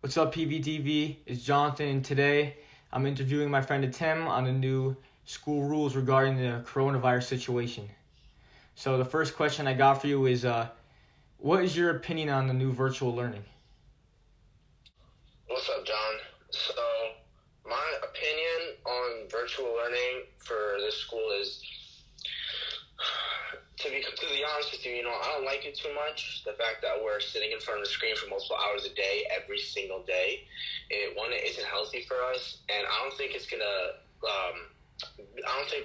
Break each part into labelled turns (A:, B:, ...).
A: What's up, PVTV? It's Jonathon, and today I'm interviewing my friend Tim on the new school rules regarding the coronavirus situation. So the first question I got for you is, what is your opinion on the new virtual learning?
B: What's up, John? So, my opinion on virtual learning for this school is, to be completely honest with you, I don't like it too much. The fact that we're sitting in front of the screen for multiple hours a day, every single day, it isn't healthy for us, and I don't think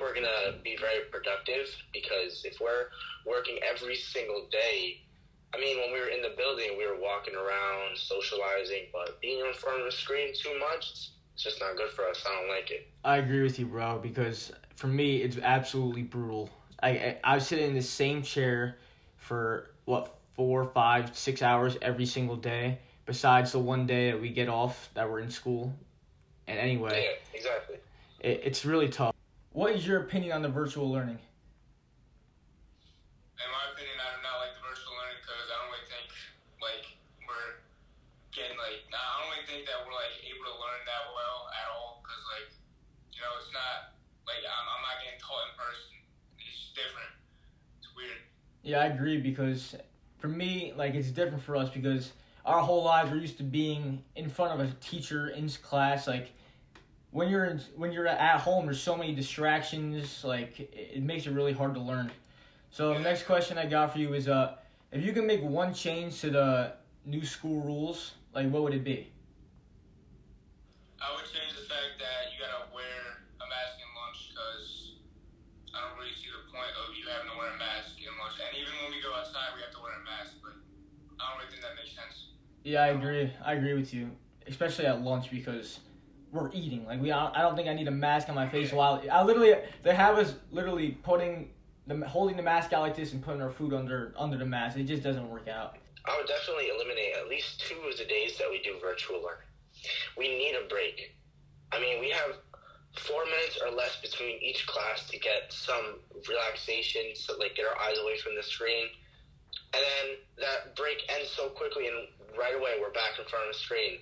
B: we're gonna be very productive, because if we're working every single day, when we were in the building, we were walking around, socializing, but being in front of the screen too much, it's just not good for us. I don't like it.
A: I agree with you, bro, because for me, it's absolutely brutal. I was sitting in the same chair for, 4, 5, 6 hours every single day, besides the one day that we get off that we're in school. And anyway,
B: Yeah, exactly.
A: It's really tough. What is your opinion on the virtual learning?
C: In my opinion, I do not like the virtual learning because I don't really think we're getting I don't really think that we're able to learn that well at all, because it's not I'm not getting taught in person. It's different. It's weird.
A: Yeah, I agree, because for me, it's different for us because our whole lives we're used to being in front of a teacher in class. When you're at home, there's so many distractions. It makes it really hard to learn. So the next question I got for you is, if you can make one change to the new school rules, what would it be?
C: I would change the fact that you gotta wear a mask in lunch, because I don't really see the point of you having to wear a mask in lunch. And even when we go outside, we have to wear a mask. But I don't really think that makes sense.
A: Yeah, I agree. I agree with you, especially at lunch, because we're eating. I don't think I need a mask on my face while they have us literally holding the mask out like this and putting our food under the mask. It just doesn't work out.
B: I would definitely eliminate at least 2 of the days that we do virtual learning. We need a break. We have 4 minutes or less between each class to get some relaxation, so get our eyes away from the screen. And then that break ends so quickly, and right away we're back in front of the screen.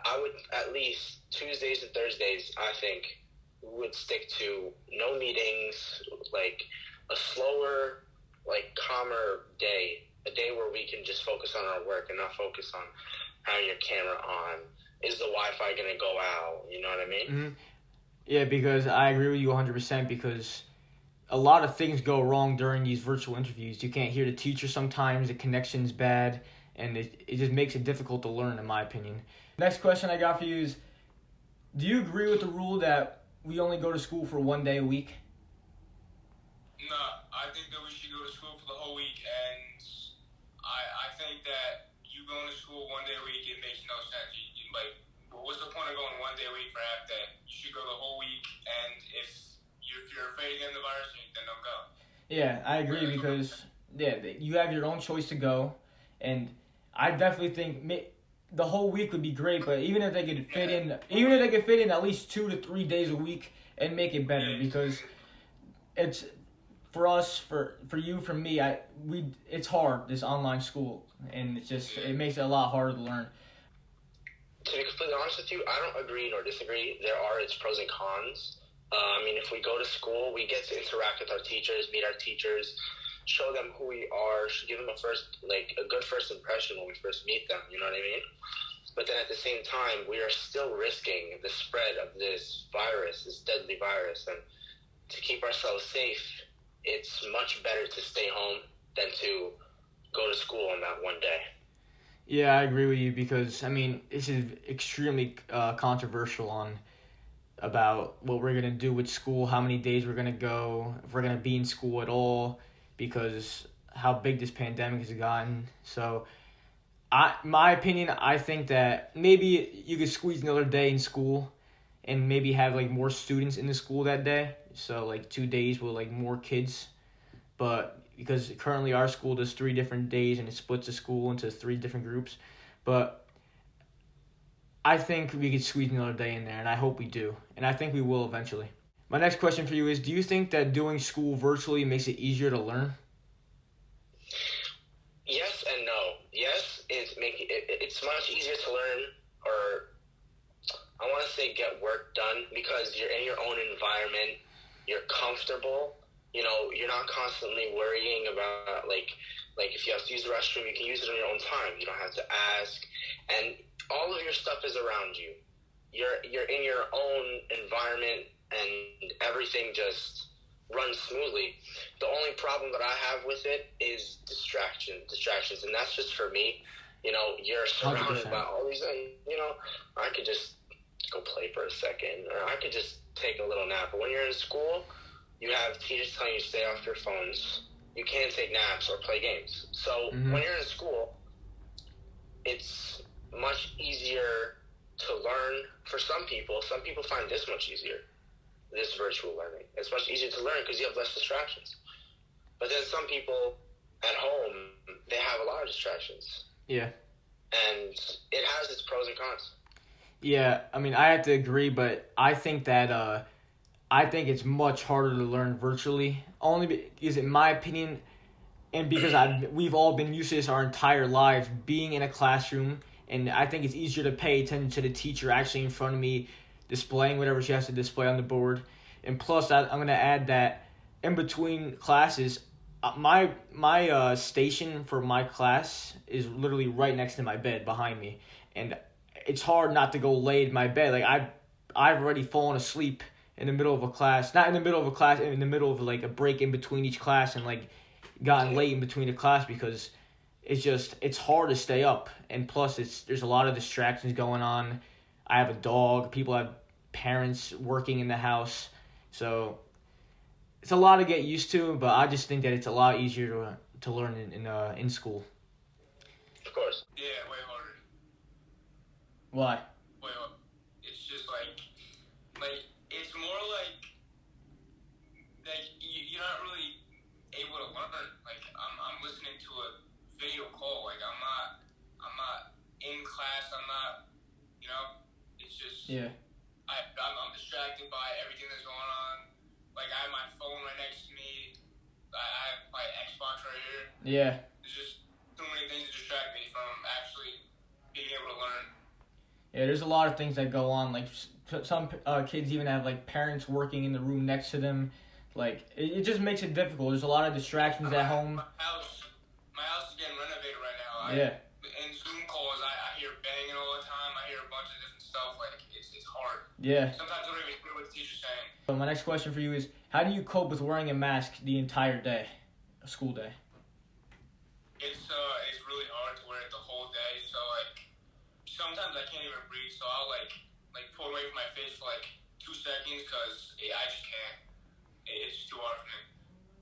B: I would, at least Tuesdays and Thursdays, I think, would stick to no meetings, a slower, calmer day, a day where we can just focus on our work and not focus on having your camera on. Is the Wi-Fi going to go out? You know what I mean?
A: Mm-hmm. Yeah, because I agree with you 100%, because a lot of things go wrong during these virtual interviews. You can't hear the teacher sometimes, the connection's bad, and it just makes it difficult to learn, in my opinion. Next question I got for you is, do you agree with the rule that we only go to school for 1 day a week?
C: No, I think that we should go to school for the whole week, and I think that you going to school 1 day a week, it makes no sense. What's the point of going 1 day a week for half day? You should go the whole week, and if you're afraid of getting the virus, then don't go.
A: Yeah, I agree, because you have your own choice to go, and I definitely think the whole week would be great, but even if they could fit in at least 2 to 3 days a week and make it better, because it's for us, for you, for me, it's hard, this online school, and it makes it a lot harder to learn.
B: To be completely honest with you, I don't agree nor disagree. There are its pros and cons. If we go to school, we get to interact with our teachers, meet our teachers, show them who we are, give them a good first impression when we first meet them, you know what I mean? But then at the same time, we are still risking the spread of this virus, this deadly virus, and to keep ourselves safe, it's much better to stay home than to go to school on that one day.
A: Yeah, I agree with you, because, this is extremely controversial about what we're going to do with school, how many days we're going to go, if we're going to be in school at all, because how big this pandemic has gotten. So, my opinion, I think that maybe you could squeeze another day in school and maybe have, more students in the school that day. So, 2 days with, more kids. But because currently our school does 3 different days and it splits the school into 3 different groups. But I think we could squeeze another day in there, and I hope we do. And I think we will eventually. My next question for you is, do you think that doing school virtually makes it easier to learn?
B: Yes and no. Yes, it it's much easier to learn, or I want to say get work done, because you're in your own environment, you're comfortable. You're not constantly worrying about like if you have to use the restroom, you can use it on your own time. You don't have to ask, and all of your stuff is around you. You're in your own environment, and everything just runs smoothly. The only problem that I have with it is distractions, and that's just for me. You're surrounded
A: 100%.
B: by all these things. I could just go play for a second, or I could just take a little nap. But when you're in school, you have teachers telling you to stay off your phones. You can't take naps or play games. So when you're in school, it's much easier to learn for some people. Some people find this much easier, this virtual learning. It's much easier to learn because you have less distractions. But then some people at home, they have a lot of distractions.
A: Yeah.
B: And it has its pros and cons.
A: Yeah, I mean, I have to agree, but I think that I think it's much harder to learn virtually. Only because, in my opinion, and because we've all been used to this our entire lives, being in a classroom, and I think it's easier to pay attention to the teacher actually in front of me, displaying whatever she has to display on the board. And plus, I'm going to add that in between classes, my station for my class is literally right next to my bed behind me, and it's hard not to go lay in my bed. Like I've already fallen asleep in the middle of a class, not in the middle of a class, in the middle of like a break in between each class, and like gotten late in between the class because it's hard to stay up. And plus there's a lot of distractions going on. I have a dog, people have parents working in the house, so it's a lot to get used to, but I just think that it's a lot easier to learn in school.
B: Of course.
C: Yeah, way harder.
A: Why?
C: Way harder. It's just like it's more like you're not really able to learn. Like I'm listening to a video call. Like I'm not in class. I'm not. It's just.
A: Yeah.
C: I'm distracted by everything that's going on. Like I have my phone right next to me. I have my Xbox right here.
A: Yeah.
C: There's just too many things to distract me from actually being able to learn.
A: Yeah, there's a lot of things that go on. Like some kids even have like parents working in the room next to them. Like it just makes it difficult. There's a lot of distractions at home.
C: My house is getting renovated right now.
A: Yeah.
C: In Zoom calls, I hear banging all the time. I hear a bunch of different stuff. Like it's hard.
A: Yeah.
C: Sometimes I don't even hear what the teacher's saying.
A: So my next question for you is, how do you cope with wearing a mask the entire day, a school day?
C: It's really hard to wear it the whole day. So like sometimes I can't even breathe. So I'll like pull away from my face for like 2 seconds because I just can't. It's just too hard for me.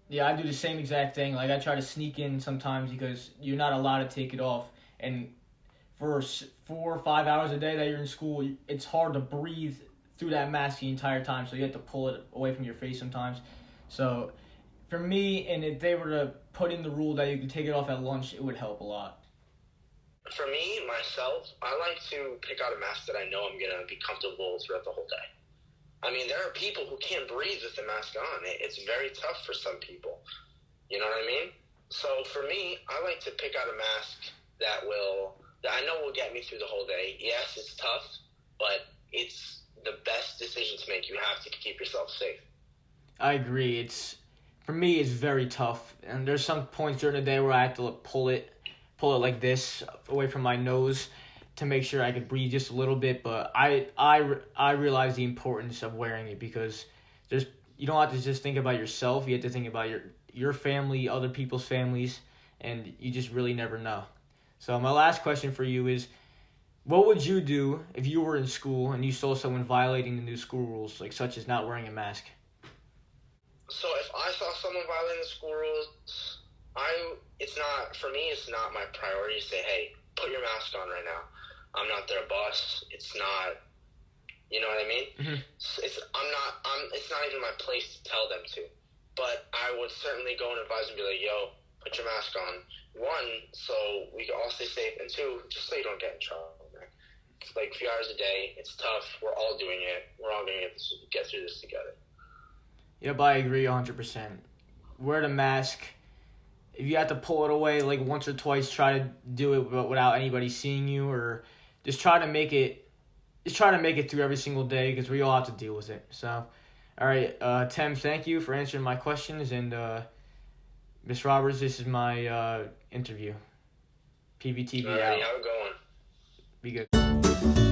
A: Yeah, I do the same exact thing. Like I try to sneak in sometimes because you're not allowed to take it off, and for 4 or 5 hours a day that you're in school, it's hard to breathe through that mask the entire time, so you have to pull it away from your face sometimes. So for me, and if they were to put in the rule that you can take it off at lunch, it would help a lot.
B: For me, myself, I like to pick out a mask that I know I'm going to be comfortable throughout the whole day. I mean, there are people who can't breathe with the mask on. It's very tough for some people. You know what I mean? So for me, I like to pick out a mask that I know will get me through the whole day. Yes, it's tough, but it's the best decision to make. You have to keep yourself safe.
A: I agree. For me, it's very tough, and there's some points during the day where I have to pull it like this away from my nose to make sure I could breathe just a little bit. But I realize the importance of wearing it because you don't have to just think about yourself. You have to think about your family, other people's families, and you just really never know. So my last question for you is, what would you do if you were in school and you saw someone violating the new school rules, like such as not wearing a mask?
B: So if I saw someone violating the school rules, it's not my priority to say, hey, put your mask on right now. I'm not their boss. It's not, you know what I mean?
A: Mm-hmm.
B: It's not even my place to tell them to. But I would certainly go and advise and be like, yo, put your mask on. 1, so we can all stay safe, and 2, just so you don't get in trouble, man. It's like a few hours a day. It's tough. We're all doing it. We're all going to get through this together.
A: Yep, I agree 100%. Wear the mask. if you have to pull it away like once or twice, try to do it without anybody seeing you, or just try to make it. Just try to make it through every single day because we all have to deal with it. So, all right, Tim, thank you for answering my questions, and Miss Roberts, this is my interview. PVTV
B: Alrighty,
A: out.
B: have a good one.
A: Be good.